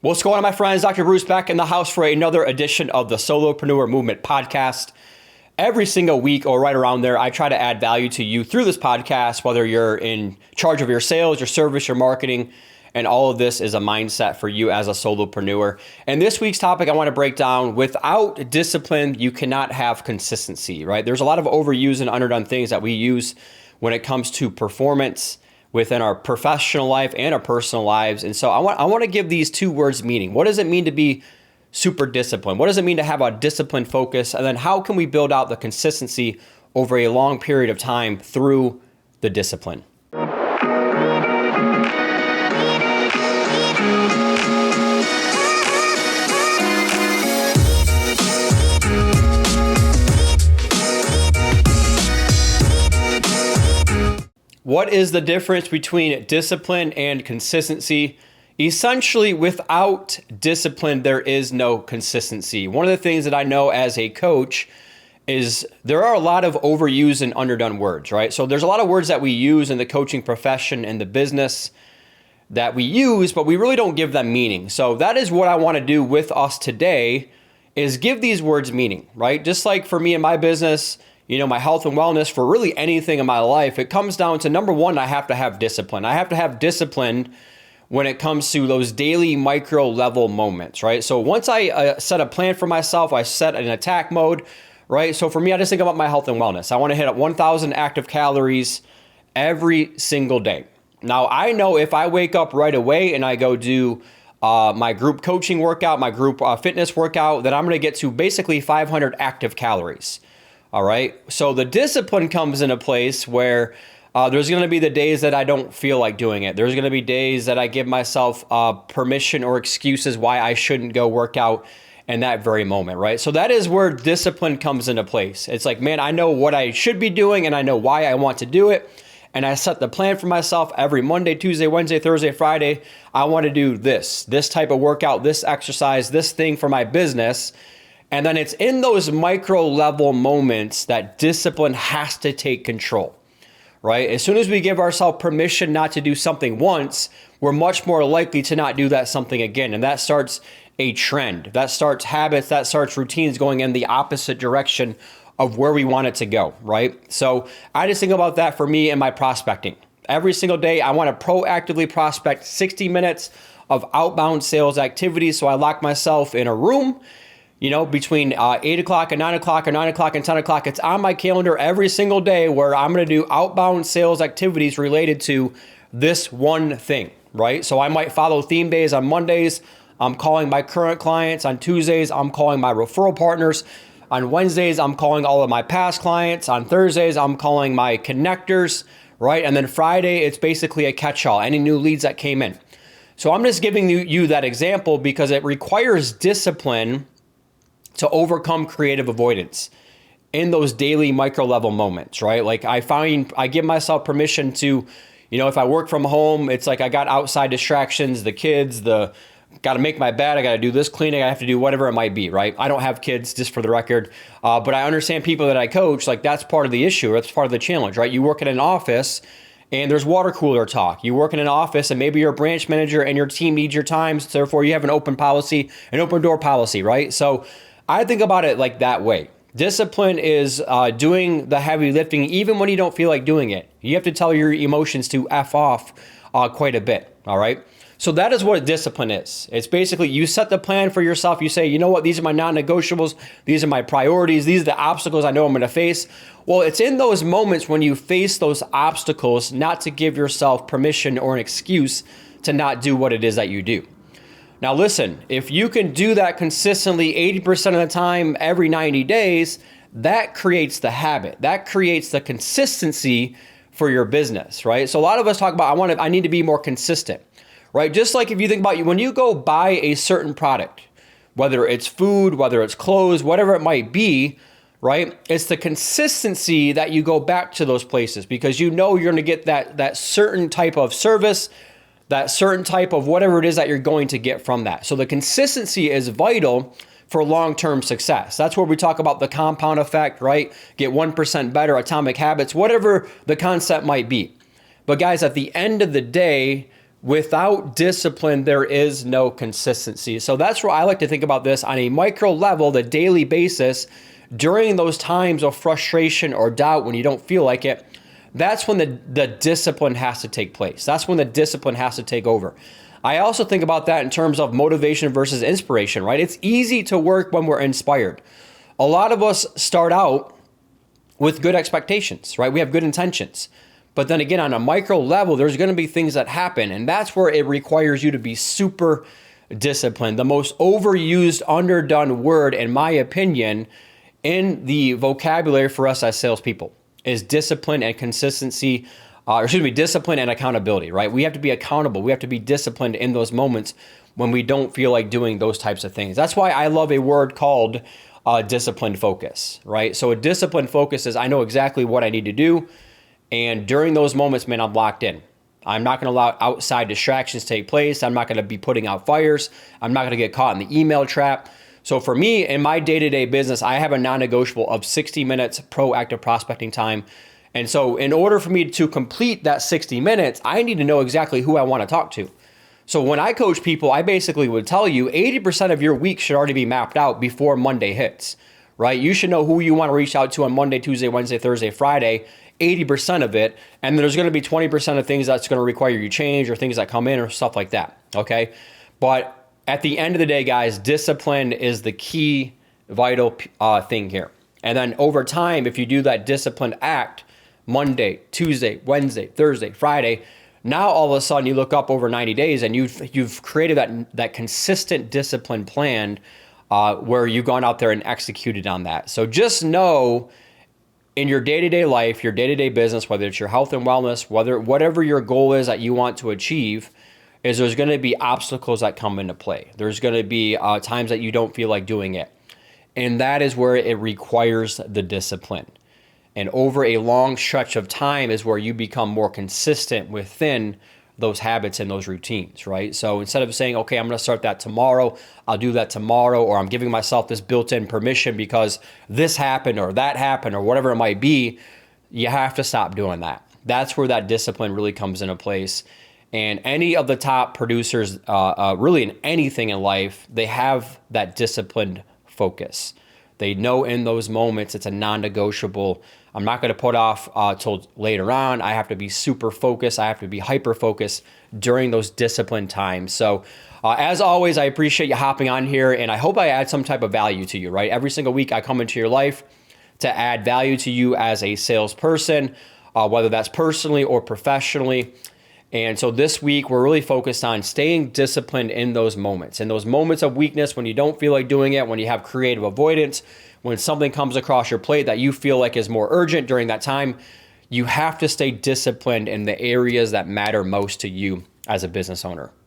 What's going on, my friends? Dr. Bruce back in the house for another edition of the Solopreneur Movement podcast. Every single week or right around there, I try to add value to you through this podcast, whether you're in charge of your sales, your service, your marketing, and all of this is a mindset for you as a solopreneur. And this week's topic I want to break down: without discipline, you cannot have consistency, right? There's a lot of overused and underdone things that we use when it comes to performance within our professional life and our personal lives. And so I want to give these two words meaning. What does it mean to be super disciplined? What does it mean to have a disciplined focus? And then how can we build out the consistency over a long period of time through the discipline? What is the difference between discipline and consistency? Essentially, without discipline, there is no consistency. One of the things that I know as a coach is there are a lot of overused and underdone words, right? So there's a lot of words that we use in the coaching profession and the business that we use, but we really don't give them meaning. So that is what I want to do with us today, is give these words meaning, right? Just like for me in my business, my health and wellness, for really anything in my life, it comes down to, number one, I have to have discipline. I have to have discipline when it comes to those daily micro level moments, right? So once I set a plan for myself, I set an attack mode, right? So for me, I just think about my health and wellness. I want to hit up 1,000 active calories every single day. Now, I know if I wake up right away and I go do my group coaching workout, my group fitness workout, that I'm going to get to basically 500 active calories. All right. So the discipline comes into place where there's going to be the days that I don't feel like doing it. There's going to be days that I give myself permission or excuses why I shouldn't go work out in that very moment, right? So that is where discipline comes into place. It's like, man, I know what I should be doing and I know why I want to do it. And I set the plan for myself every Monday, Tuesday, Wednesday, Thursday, Friday. I want to do this type of workout, this exercise, this thing for my business. And then it's in those micro level moments that discipline has to take control, right? As soon as we give ourselves permission not to do something once, we're much more likely to not do that something again. And that starts a trend. That starts habits, that starts routines going in the opposite direction of where we want it to go, right? So I just think about that for me and my prospecting. Every single day, I want to proactively prospect 60 minutes of outbound sales activities. So I lock myself in a room, between 8 o'clock and 9 o'clock or 9 o'clock and 10 o'clock. It's on my calendar every single day where I'm going to do outbound sales activities related to this one thing, right? So I might follow theme days on Mondays. I'm calling my current clients. On Tuesdays, I'm calling my referral partners. On Wednesdays, I'm calling all of my past clients. On Thursdays, I'm calling my connectors, right? And then Friday, it's basically a catch-all, any new leads that came in. So I'm just giving you that example because it requires discipline to overcome creative avoidance in those daily micro level moments, right? Like I give myself permission to, if I work from home, it's like I got outside distractions, the kids, got to make my bed, I got to do this cleaning, I have to do whatever it might be, right? I don't have kids, just for the record, but I understand people that I coach, like that's part of the issue, or that's part of the challenge, right? You work in an office and there's water cooler talk. You work in an office and maybe you're a branch manager and your team needs your time, so therefore you have an open door policy, right? So I think about it like that way. Discipline is doing the heavy lifting even when you don't feel like doing it. You have to tell your emotions to F off quite a bit, all right? So that is what discipline is. It's basically you set the plan for yourself. You say, you know what, these are my non-negotiables. These are my priorities. These are the obstacles I know I'm going to face. Well, it's in those moments when you face those obstacles not to give yourself permission or an excuse to not do what it is that you do. Now listen, if you can do that consistently 80% of the time every 90 days, that creates the habit. That creates the consistency for your business, right? So a lot of us talk about, I need to be more consistent, right? Just like if you think about when you go buy a certain product, whether it's food, whether it's clothes, whatever it might be, right? It's the consistency that you go back to those places because you're going to get that certain type of service, that certain type of whatever it is that you're going to get from that. So the consistency is vital for long-term success. That's where we talk about the compound effect, right? Get 1% better, atomic habits, whatever the concept might be. But guys, at the end of the day, Without discipline, there is no consistency. So that's where I like to think about this on a micro level, the daily basis. During those times of frustration or doubt when you don't feel like it, that's when the discipline has to take place. That's when the discipline has to take over. I also think about that in terms of motivation versus inspiration, right? It's easy to work when we're inspired. A lot of us start out with good expectations, right? We have good intentions. But then again, on a micro level, there's going to be things that happen. And that's where it requires you to be super disciplined. The most overused, underdone word, in my opinion, in the vocabulary for us as salespeople is discipline and consistency, discipline and accountability, right? We have to be accountable. We have to be disciplined in those moments when we don't feel like doing those types of things. That's why I love a word called disciplined focus, right? So a disciplined focus is I know exactly what I need to do. And during those moments, man, I'm locked in. I'm not going to allow outside distractions to take place. I'm not going to be putting out fires. I'm not going to get caught in the email trap. So for me, in my day-to-day business, I have a non-negotiable of 60 minutes proactive prospecting time. And so in order for me to complete that 60 minutes, I need to know exactly who I want to talk to. So when I coach people, I basically would tell you 80% of your week should already be mapped out before Monday hits, right? You should know who you want to reach out to on Monday, Tuesday, Wednesday, Thursday, Friday, 80% of it. And there's going to be 20% of things that's going to require you change or things that come in or stuff like that. Okay. But at the end of the day, guys, discipline is the key vital thing here. And then over time, if you do that disciplined act, Monday, Tuesday, Wednesday, Thursday, Friday, now all of a sudden you look up over 90 days and you've created that consistent discipline plan where you've gone out there and executed on that. So just know in your day-to-day life, your day-to-day business, whether it's your health and wellness, whatever your goal is that you want to achieve, is there's going to be obstacles that come into play. There's going to be times that you don't feel like doing it. And that is where it requires the discipline. And over a long stretch of time is where you become more consistent within those habits and those routines, right? So instead of saying, okay, I'm going to start that tomorrow, I'll do that tomorrow, or I'm giving myself this built-in permission because this happened or that happened or whatever it might be, you have to stop doing that. That's where that discipline really comes into place. And any of the top producers, really in anything in life, they have that disciplined focus. They know in those moments it's a non-negotiable. I'm not going to put off till later on. I have to be super focused. I have to be hyper focused during those disciplined times. So as always, I appreciate you hopping on here, and I hope I add some type of value to you, right? Every single week I come into your life to add value to you as a salesperson, whether that's personally or professionally. And so this week, we're really focused on staying disciplined in those moments of weakness, when you don't feel like doing it, when you have creative avoidance, when something comes across your plate that you feel like is more urgent during that time. You have to stay disciplined in the areas that matter most to you as a business owner.